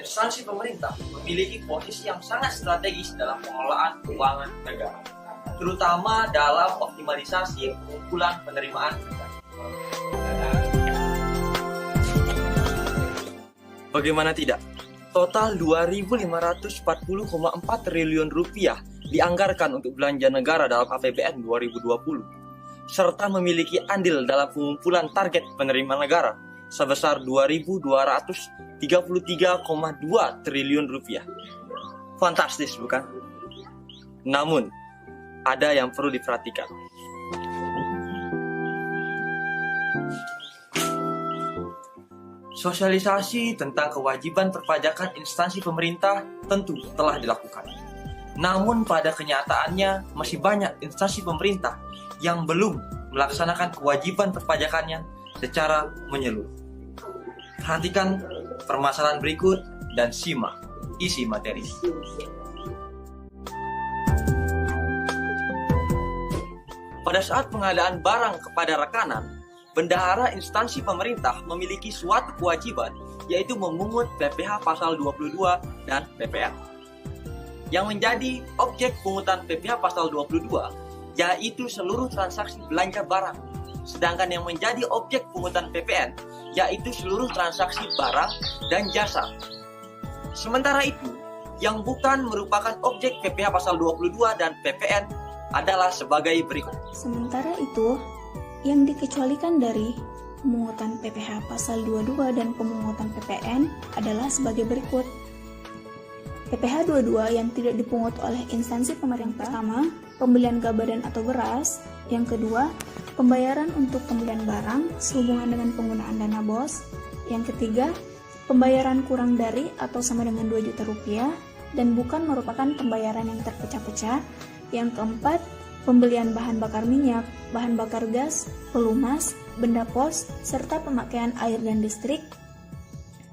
instansi pemerintah memiliki posisi yang sangat strategis dalam pengelolaan keuangan negara, terutama dalam optimalisasi pengumpulan penerimaan negara. Bagaimana tidak? Total 2.540,4 triliun rupiah dianggarkan untuk belanja negara dalam APBN 2020, serta memiliki andil dalam pengumpulan target penerimaan negara sebesar 2.233,2 triliun rupiah. Fantastis, bukan? Namun, ada yang perlu diperhatikan. Sosialisasi tentang kewajiban perpajakan instansi pemerintah tentu telah dilakukan. Namun pada kenyataannya masih banyak instansi pemerintah yang belum melaksanakan kewajiban perpajakannya secara menyeluruh. Perhatikan permasalahan berikut dan simak isi materi. Pada saat pengadaan barang kepada rekanan, bendahara instansi pemerintah memiliki suatu kewajiban, yaitu memungut PPh pasal 22 dan PPN. Yang menjadi objek pungutan PPh pasal 22 yaitu seluruh transaksi belanja barang, sedangkan yang menjadi objek pungutan PPN yaitu seluruh transaksi barang dan jasa. Sementara itu, yang bukan merupakan objek PPh pasal 22 dan PPN adalah sebagai berikut. Sementara itu, yang dikecualikan dari pemungutan PPh pasal 22 dan pemungutan PPN adalah sebagai berikut. PPh 22 yang tidak dipungut oleh instansi pemerintah. Pertama, pembelian gabah dan atau beras. Yang kedua, pembayaran untuk pembelian barang sehubungan dengan penggunaan dana BOS. Yang ketiga, pembayaran kurang dari atau sama dengan 2 juta rupiah dan bukan merupakan pembayaran yang terpecah-pecah. Yang keempat, pembelian bahan bakar minyak, bahan bakar gas, pelumas, benda pos, serta pemakaian air dan listrik.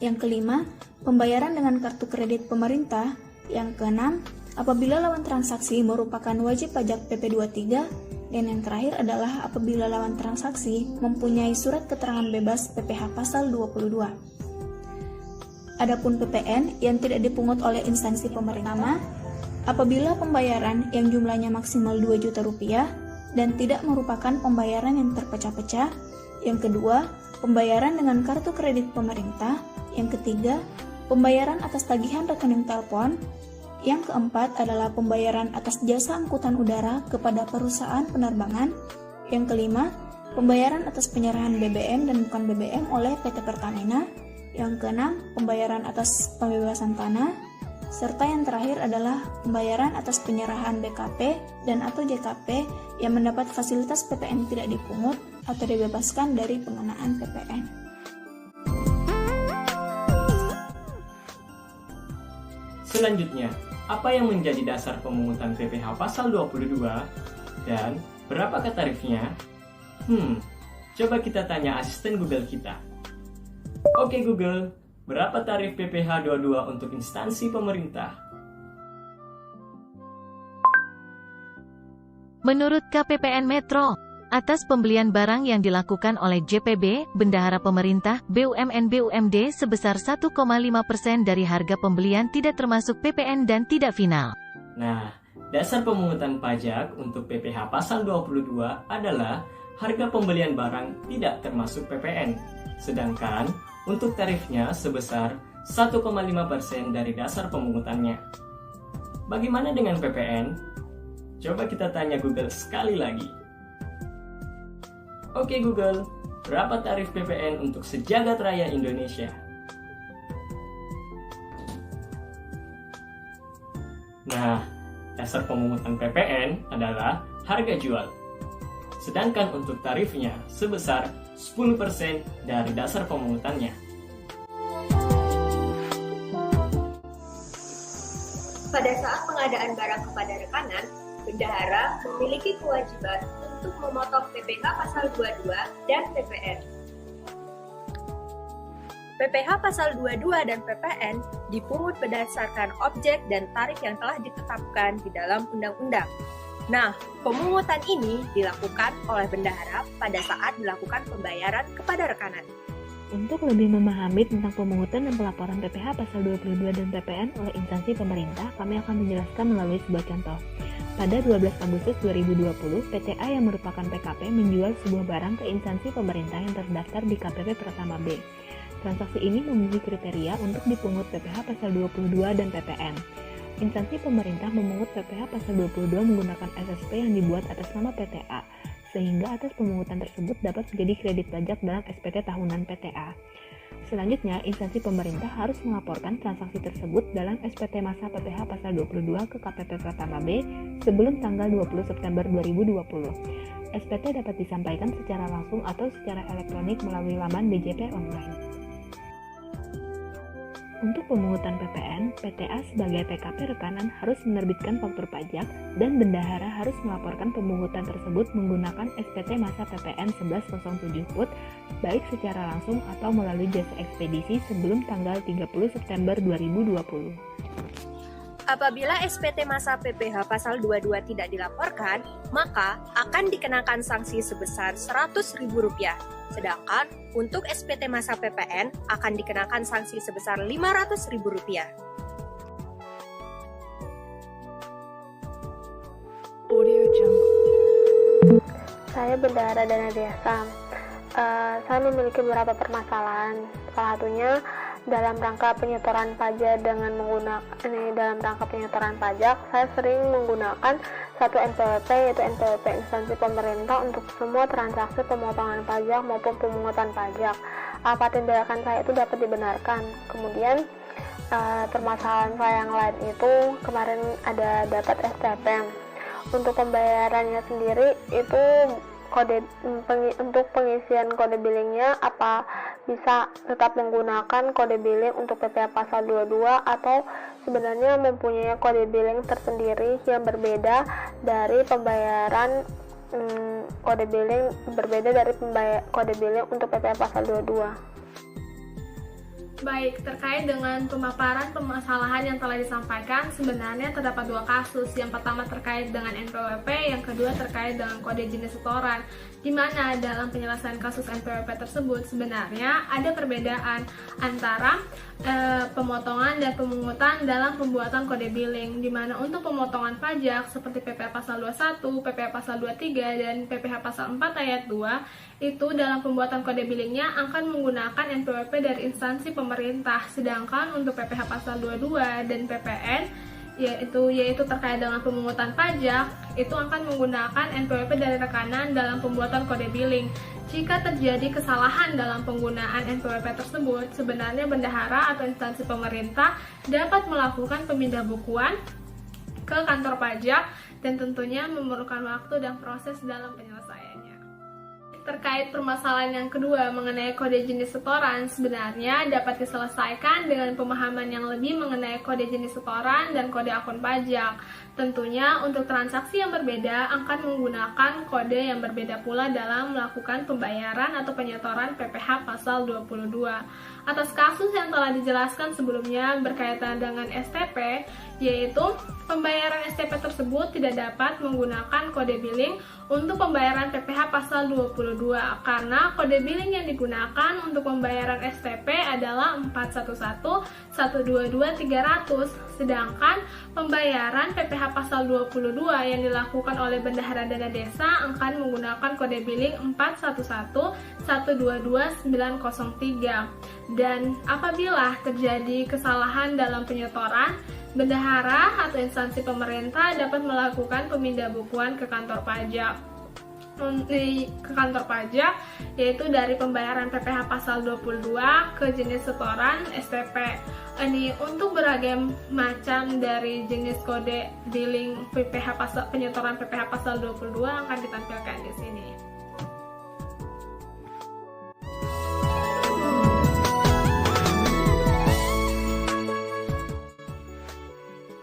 Yang kelima, pembayaran dengan kartu kredit pemerintah. Yang keenam, apabila lawan transaksi merupakan wajib pajak PP23. Dan yang terakhir adalah apabila lawan transaksi mempunyai surat keterangan bebas PPh pasal 22. Adapun PPN yang tidak dipungut oleh instansi pemerintah, apabila pembayaran yang jumlahnya maksimal 2 juta rupiah dan tidak merupakan pembayaran yang terpecah-pecah. Yang kedua, pembayaran dengan kartu kredit pemerintah. Yang ketiga, pembayaran atas tagihan rekening telepon. Yang keempat adalah pembayaran atas jasa angkutan udara kepada perusahaan penerbangan. Yang kelima, pembayaran atas penyerahan BBM dan bukan BBM oleh PT Pertamina. Yang keenam, pembayaran atas pembebasan tanah. Serta yang terakhir adalah pembayaran atas penyerahan BKP dan atau JKP yang mendapat fasilitas PPN tidak dipungut atau dibebaskan dari pengenaan PPN. Selanjutnya, apa yang menjadi dasar pemungutan PPh pasal 22 dan berapakah tarifnya? Coba kita tanya asisten Google kita. Oke Google, berapa tarif PPh 22 untuk instansi pemerintah? Menurut KPPN Metro, atas pembelian barang yang dilakukan oleh JPB, bendahara pemerintah, BUMN BUMD sebesar 1,5% dari harga pembelian tidak termasuk PPN dan tidak final. Nah, dasar pemungutan pajak untuk PPh pasal 22 adalah harga pembelian barang tidak termasuk PPN, sedangkan untuk tarifnya sebesar 1,5% dari dasar pemungutannya. Bagaimana dengan PPN? Coba kita tanya Google sekali lagi. Oke Google, berapa tarif PPN untuk sejagat raya Indonesia? Nah, dasar pemungutan PPN adalah harga jual. Sedangkan untuk tarifnya sebesar 10% dari dasar pemungutannya. Pada saat pengadaan barang kepada rekanan, bendahara memiliki kewajiban untuk memotong PPh pasal 22 dan PPN. PPh pasal 22 dan PPN dipungut berdasarkan objek dan tarif yang telah ditetapkan di dalam undang-undang. Nah, pemungutan ini dilakukan oleh bendahara pada saat dilakukan pembayaran kepada rekanan. Untuk lebih memahami tentang pemungutan dan pelaporan PPh pasal 22 dan PPN oleh instansi pemerintah, kami akan menjelaskan melalui sebuah contoh. Pada 12 Agustus 2020, PTA yang merupakan PKP menjual sebuah barang ke instansi pemerintah yang terdaftar di KPP Pratama B. Transaksi ini memenuhi kriteria untuk dipungut PPh pasal 22 dan PPN. Instansi pemerintah memungut PPh pasal 22 menggunakan SSP yang dibuat atas nama PTA, sehingga atas pemungutan tersebut dapat menjadi kredit pajak dalam SPT tahunan PTA. Selanjutnya, instansi pemerintah harus melaporkan transaksi tersebut dalam SPT masa PPh pasal 22 ke KPP Pratama B sebelum tanggal 20 September 2020. SPT dapat disampaikan secara langsung atau secara elektronik melalui laman BJP online. Untuk pemungutan PPN, PTA sebagai PKP rekanan harus menerbitkan faktur pajak dan bendahara harus melaporkan pemungutan tersebut menggunakan SPT masa PPN 1107 PUT baik secara langsung atau melalui jasa ekspedisi sebelum tanggal 30 September 2020. Apabila SPT masa PPh pasal 22 tidak dilaporkan, maka akan dikenakan sanksi sebesar Rp100.000. Sedangkan untuk SPT masa PPN akan dikenakan sanksi sebesar Rp500.000. Saya Bendahara Dana Desa. Saya memiliki beberapa permasalahan. Salah satunya dalam rangka penyetoran pajak saya sering menggunakan satu NPWP, yaitu NPWP instansi pemerintah untuk semua transaksi pemotongan pajak maupun pemungutan pajak. Apa tindakan saya itu dapat dibenarkan? Kemudian permasalahan saya yang lain itu kemarin ada dapat STP. Untuk pembayarannya sendiri itu untuk pengisian kode billingnya apa bisa tetap menggunakan kode billing untuk PPh pasal 22 atau sebenarnya mempunyai kode billing tersendiri yang berbeda dari pembayaran kode billing untuk PPh pasal 22. Baik, terkait dengan pemaparan permasalahan yang telah disampaikan, sebenarnya terdapat dua kasus. Yang pertama terkait dengan NPWP, yang kedua terkait dengan kode jenis setoran. Di mana dalam penyelesaian kasus NPWP tersebut sebenarnya ada perbedaan antara pemotongan dan pemungutan dalam pembuatan kode billing, di mana untuk pemotongan pajak seperti PPh pasal 21, PPh pasal 23, dan PPh pasal 4 ayat 2 itu dalam pembuatan kode billingnya akan menggunakan NPWP dari instansi pemerintah, sedangkan untuk PPh pasal 22 dan PPN yaitu terkait dengan pemungutan pajak itu akan menggunakan NPWP dari rekanan dalam pembuatan kode billing. Jika terjadi kesalahan dalam penggunaan NPWP tersebut, sebenarnya bendahara atau instansi pemerintah dapat melakukan pemindahbukuan ke kantor pajak dan tentunya memerlukan waktu dan proses dalam penyelesaiannya. Terkait permasalahan yang kedua mengenai kode jenis setoran, sebenarnya dapat diselesaikan dengan pemahaman yang lebih mengenai kode jenis setoran dan kode akun pajak. Tentunya untuk transaksi yang berbeda akan menggunakan kode yang berbeda pula dalam melakukan pembayaran atau penyetoran PPh pasal 22. Atas kasus yang telah dijelaskan sebelumnya berkaitan dengan STP, yaitu pembayaran STP tersebut tidak dapat menggunakan kode billing untuk pembayaran PPh pasal 22 karena kode billing yang digunakan untuk pembayaran STP adalah 411 122 300, sedangkan pembayaran PPh pasal 22 yang dilakukan oleh Bendahara Dana Desa akan menggunakan kode billing 411 122 903. Dan apabila terjadi kesalahan dalam penyetoran, bendahara atau instansi pemerintah dapat melakukan pemindahbukuan ke kantor pajak. Yaitu dari pembayaran PPh pasal 22 ke jenis setoran STP. Ini untuk beragam macam dari jenis kode billing penyetoran PPh pasal 22 akan ditampilkan di sini.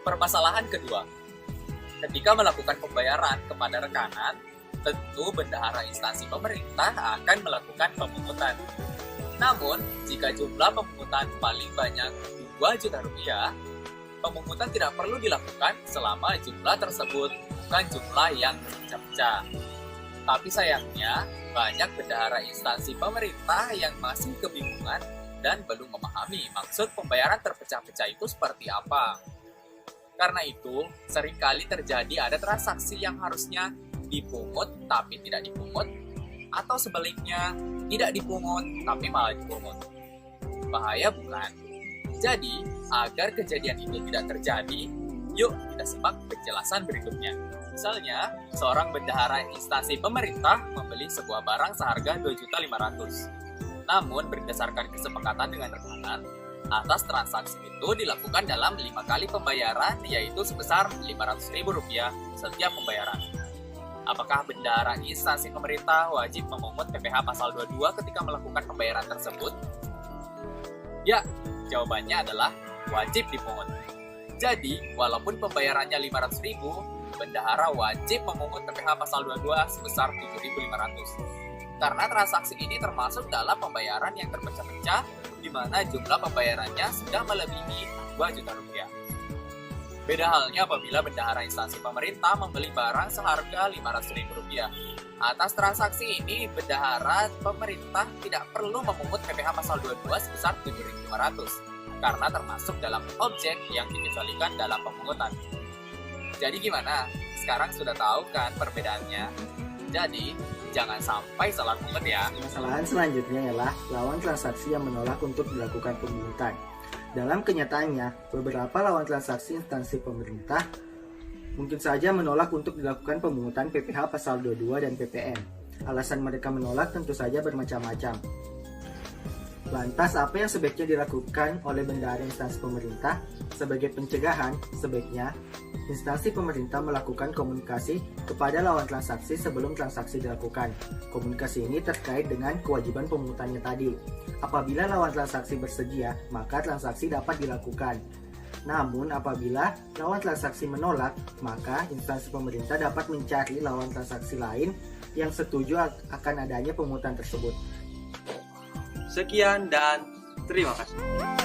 Permasalahan kedua, ketika melakukan pembayaran kepada rekanan, tentu bendahara instansi pemerintah akan melakukan pemungutan. Namun, jika jumlah pemungutan paling banyak Rp2 juta, pemungutan tidak perlu dilakukan selama jumlah tersebut bukan jumlah yang terpecah-pecah. Tapi sayangnya, banyak bendahara instansi pemerintah yang masih kebingungan dan belum memahami maksud pembayaran terpecah-pecah itu seperti apa. Karena itu, seringkali terjadi ada transaksi yang harusnya dipungut tapi tidak dipungut, atau sebaliknya, tidak dipungut tapi malah dipungut. Bahaya bukan? Jadi, agar kejadian itu tidak terjadi, yuk kita simak penjelasan berikutnya. Misalnya, seorang bendahara instansi pemerintah membeli sebuah barang seharga 2.500.000. Namun, berdasarkan kesepakatan dengan rekanan, atas transaksi itu dilakukan dalam 5 kali pembayaran, yaitu sebesar Rp500.000 setiap pembayaran. Apakah bendahara instansi pemerintah wajib memungut PPh pasal 22 ketika melakukan pembayaran tersebut? Ya, jawabannya adalah wajib dipungut. Jadi, walaupun pembayarannya Rp500.000, bendahara wajib memungut PPh pasal 22 sebesar Rp7.500. Karena transaksi ini termasuk dalam pembayaran yang terpecah-pecah, di mana jumlah pembayarannya sudah melebihi Rp2 juta. Beda halnya apabila bendahara instansi pemerintah membeli barang seharga Rp500.000. Atas transaksi ini, bendahara pemerintah tidak perlu memungut PPh pasal 22 sebesar Rp7.500 karena termasuk dalam objek yang dikecualikan dalam pemungutan. Jadi gimana? Sekarang sudah tahu kan perbedaannya? Jadi, jangan sampai salah pungut ya. Kesalahan selanjutnya ialah lawan transaksi yang menolak untuk dilakukan pemungutan. Dalam kenyataannya, beberapa lawan transaksi instansi pemerintah mungkin saja menolak untuk dilakukan pemungutan PPh pasal 22 dan PPN. Alasan mereka menolak tentu saja bermacam-macam. Lantas, apa yang sebaiknya dilakukan oleh bendahara instansi pemerintah? Sebagai pencegahan, sebaiknya instansi pemerintah melakukan komunikasi kepada lawan transaksi sebelum transaksi dilakukan. Komunikasi ini terkait dengan kewajiban pemungutannya tadi. Apabila lawan transaksi bersedia, maka transaksi dapat dilakukan. Namun, apabila lawan transaksi menolak, maka instansi pemerintah dapat mencari lawan transaksi lain yang setuju akan adanya pemungutan tersebut. Sekian dan terima kasih.